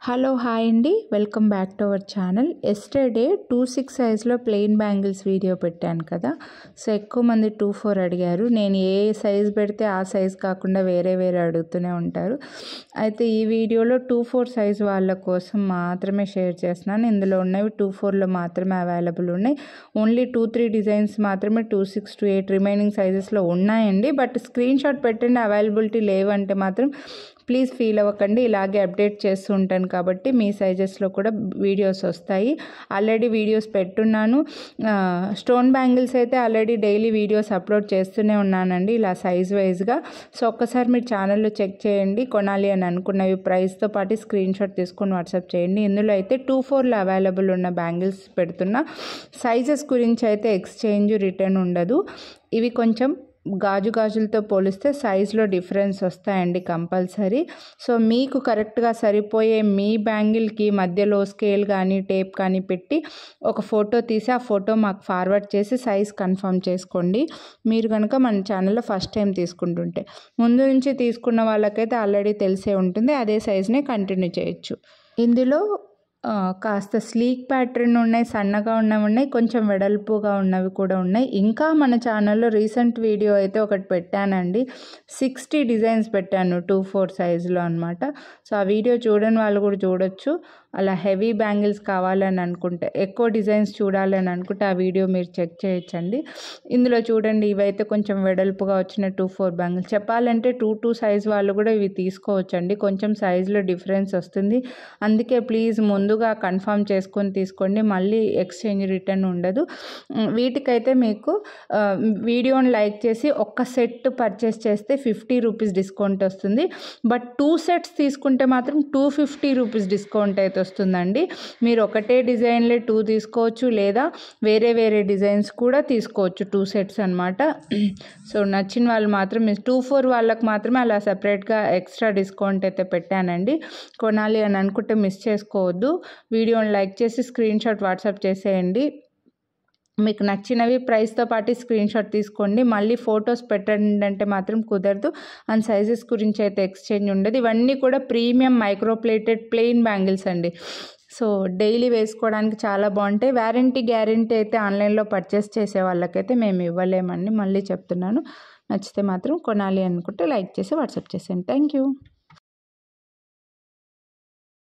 Hello hi అండి, welcome back to our channel. Yesterday 2-6 సైజ్లో plain bangles video పెట్టాను కదా. సో ఎక్కువ మంది 2-4 అడిగారు. నేను ఏ సైజ్ పెడితే ఆ సైజ్ కాకుండా వేరే అడుగుతూనే ఉంటారు. అయితే ఈ వీడియోలో 2-4 సైజ్ వాళ్ళ కోసం మాత్రమే షేర్ చేస్తున్నాను. ఇందులో ఉన్నవి 2-4లో మాత్రమే అవైలబుల్ ఉన్నాయి. ఓన్లీ 2-3 డిజైన్స్ మాత్రమే 2-6 to 8 రిమైనింగ్ సైజెస్లో ఉన్నాయండి. బట్ స్క్రీన్ షాట్ పెట్టండి, అవైలబిలిటీ లేవంటే మాత్రం ప్లీజ్ ఫీల్ అవ్వకండి. ఇలాగే అప్డేట్ చేస్తూ ఉంటాను కాబట్టి మీ సైజెస్లో కూడా వీడియోస్ వస్తాయి. ఆల్రెడీ వీడియోస్ పెట్టున్నాను. స్టోన్ బ్యాంగిల్స్ అయితే ఆల్రెడీ డైలీ వీడియోస్ అప్లోడ్ చేస్తూనే ఉన్నానండి, ఇలా సైజ్ వైజ్గా. సో ఒక్కసారి మీరు ఛానల్లో చెక్ చేయండి. కొనాలి అని అనుకున్నవి ప్రైస్తో పాటు స్క్రీన్ షాట్ తీసుకొని వాట్సాప్ చేయండి. ఇందులో అయితే 2-4లో అవైలబుల్ ఉన్న బ్యాంగిల్స్ పెడుతున్నా. సైజెస్ గురించి అయితే ఎక్స్చేంజ్ రిటర్న్ ఉండదు. ఇవి కొంచెం గాజులతో పోలిస్తే సైజులో డిఫరెన్స్ వస్తాయండి కంపల్సరీ. సో మీకు కరెక్ట్గా సరిపోయే మీ బ్యాంగిల్కి మధ్యలో స్కేల్ కానీ టేప్ కానీ పెట్టి ఒక ఫోటో తీసి ఆ ఫోటో మాకు ఫార్వర్డ్ చేసి సైజ్ కన్ఫర్మ్ చేసుకోండి. మీరు కనుక మన ఛానల్లో ఫస్ట్ టైం తీసుకుంటుంటే. ముందు నుంచి తీసుకున్న వాళ్ళకైతే ఆల్రెడీ తెలిసే ఉంటుంది, అదే సైజ్నే కంటిన్యూ చేయొచ్చు. ఇందులో కాస్త స్లీక్ ప్యాటర్న్ ఉన్నాయి, సన్నగా ఉన్నవి ఉన్నాయి, కొంచెం వెడల్పుగా ఉన్నవి కూడా ఉన్నాయి. ఇంకా మన ఛానల్లో రీసెంట్ వీడియో అయితే ఒకటి పెట్టానండి, 60 డిజైన్స్ పెట్టాను 2-4 సైజులో అనమాట. సో ఆ వీడియో చూడని వాళ్ళు కూడా చూడొచ్చు. అలా హెవీ బ్యాంగిల్స్ కావాలని అనుకుంటే, ఎక్కువ డిజైన్స్ చూడాలని అనుకుంటే ఆ వీడియో మీరు చెక్ చేయొచ్చండి. ఇందులో చూడండి, ఇవైతే కొంచెం వెడల్పుగా వచ్చిన 2-4 బ్యాంగిల్స్. చెప్పాలంటే 2-2 సైజ్ వాళ్ళు కూడా ఇవి తీసుకోవచ్చండి, కొంచెం సైజులో డిఫరెన్స్ వస్తుంది. అందుకే ప్లీజ్ ముందుగా కన్ఫర్మ్ చేసుకొని తీసుకోండి, మళ్ళీ ఎక్స్చేంజ్ రిటర్న్ ఉండదు. వీటికైతే మీకు వీడియోని లైక్ చేసి ఒక్క సెట్ పర్చేస్ చేస్తే 50 రూపీస్ డిస్కౌంట్ వస్తుంది. బట్ 2 సెట్స్ తీసుకుంటే మాత్రం 250 రూపీస్ డిస్కౌంట్ అయితే వస్తుందండి. మీరు ఒకటే డిజైన్లే 2 తీసుకోవచ్చు, లేదా వేరే డిజైన్స్ కూడా తీసుకోవచ్చు, 2 సెట్స్ అనమాట. సో నచ్చిన వాళ్ళు మాత్రం 2-4 వాళ్ళకి మాత్రమే అలా సపరేట్గా ఎక్స్ట్రా డిస్కౌంట్ అయితే పెట్టానండి. కొనాలి అని అనుకుంటే మిస్ చేసుకోవద్దు. వీడియోని లైక్ చేసి స్క్రీన్ షాట్ వాట్సాప్ చేసేయండి. మీకు నచ్చినవి ప్రైస్తో పాటు స్క్రీన్ షాట్ తీసుకోండి. మళ్ళీ ఫొటోస్ పెట్టండి అంటే మాత్రం కుదరదు. అండ్ సైజెస్ గురించి అయితే ఎక్స్చేంజ్ ఉండదు. ఇవన్నీ కూడా ప్రీమియం మైక్రోప్లేటెడ్ ప్లెయిన్ బ్యాంగిల్స్ అండి. సో డైలీ వేసుకోవడానికి చాలా బాగుంటాయి. గ్యారంటీ అయితే ఆన్లైన్లో పర్చేస్ చేసే వాళ్ళకైతే మేము ఇవ్వలేమండి, మళ్ళీ చెప్తున్నాను. నచ్చితే మాత్రం కొనాలి అనుకుంటే లైక్ చేసి వాట్సాప్ చేసేయండి. Thank you.